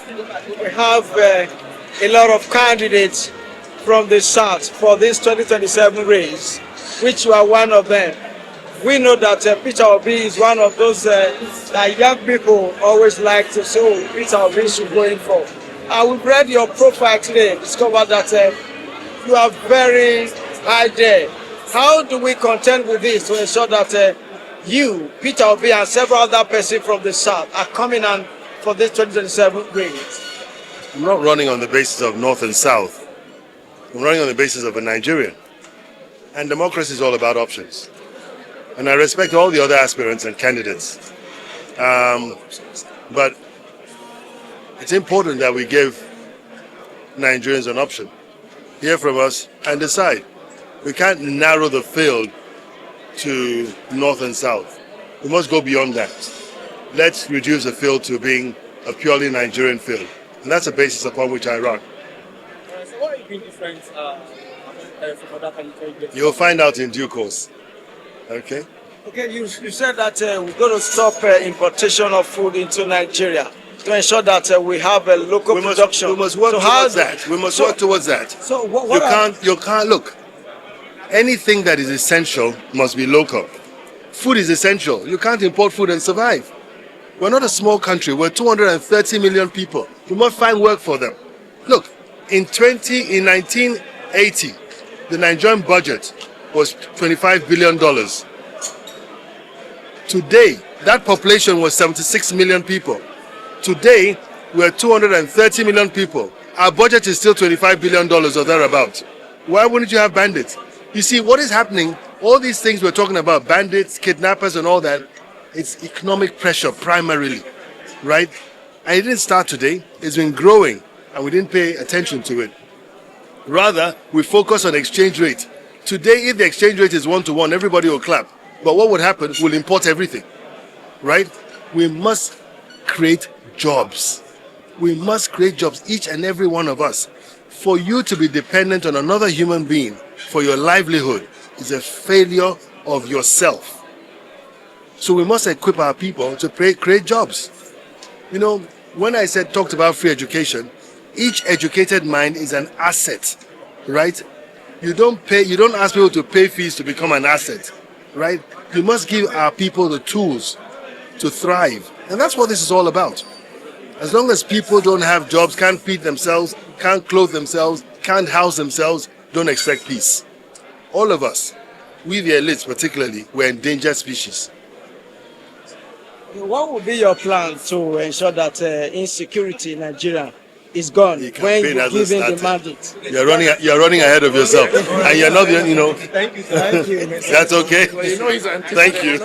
we have a lot of candidates from the South for this 2027 race, which you are one of them. We know that Peter Obi is one of those that young people always like to say, oh, Peter Obi should go in for. We've read your profile today, discovered that you are very high there. How do we contend with this to ensure that you, Peter Obi, and several other persons from the South are coming on for this 2027 race? I'm not running on the basis of North and South. I'm running on the basis of a Nigerian. And democracy is all about options. And I respect all the other aspirants and candidates. But it's important that we give Nigerians an option. Hear from us and decide. We can't narrow the field to North and South. We must go beyond that. Let's reduce the field to being a purely Nigerian field. And that's the basis upon which I run. So what are you doing different from other candidates? You'll find out in due course. Okay? Okay, you said that we're going to stop importation of food into Nigeria to ensure that we have a local production. We must work towards that. We must work towards that. So you can't look. Anything that is essential must be local. Food is essential. You can't import food and survive. We're not a small country. We're 230 million people. We must find work for them. Look, in 1980, the Nigerian budget was $25 billion. Today, that population was 76 million people. Today, we're 230 million people. Our budget is still $25 billion or thereabouts. Why wouldn't you have bandits? You see, what is happening, all these things we're talking about, bandits, kidnappers and all that, it's economic pressure primarily, right? And it didn't start today. It's been growing and we didn't pay attention to it. Rather, we focus on exchange rate. Today, if the exchange rate is 1-to-1, everybody will clap. But what would happen? We'll import everything, right? We must create jobs. We must create jobs, each and every one of us. For you to be dependent on another human being for your livelihood is a failure of yourself. So we must equip our people to create jobs. You know, when I talked about free education, each educated mind is an asset, right? You don't ask people to pay fees to become an asset, right? You must give our people the tools to thrive. And that's what this is all about. As long as people don't have jobs, can't feed themselves, can't clothe themselves, can't house themselves, don't expect peace. All of us, we the elites particularly, we're endangered species. What would be your plan to ensure that insecurity in Nigeria is gone when you give in the mandate? You're running ahead of yourself, and you're not, Thank you. That's okay. Well, he's Thank you.